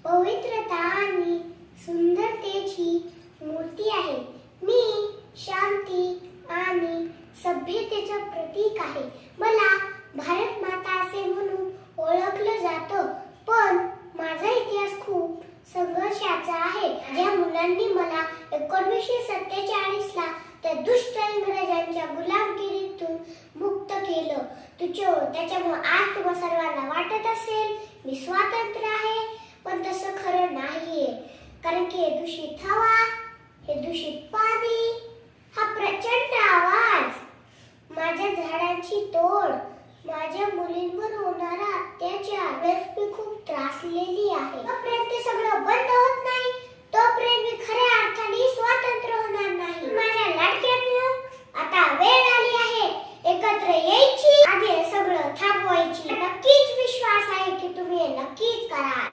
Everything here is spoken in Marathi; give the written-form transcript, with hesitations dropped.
पवित्रता आणि सुंदरतेची मूर्ती आहे. मी शांती आणि सभ्यतेचं प्रतीक आहे. मला भारत माता असे म्हणून ओळखलं जातं, पण माझा इतिहास खूप संघर्षाचा आहे. ज्या मुलांनी मला 1947 ला त्या दुष्ट इंग्रजांच्या गुलामगिरीतून मुक्त केलं, त्याच्यामुळे आज तुम्हा सर्वांना वाटत असेल मी स्वातंत्र्य आहे, पण तसं खरं नाहीये. कारण की हे दूषित हवा, हे दूषित पाणी, हा प्रचंड आवाज, माझ्या झाडांची तोड, माझ्या मुलींवर होणारा अत्याचार, मी खूप त्रासलेली आहे. तोपर्यंत ते सगळं बंद होत नाही, तोपर्यंत मी खऱ्या अर्थाने स्वतंत्र होणार नाही. माझ्या लाडक्यांनो, आता वेळ आली आहे एकत्र यायची, आधी हे सगळं थांबवायची. नक्कीच विश्वास आहे की तुम्ही हे नक्कीच करा.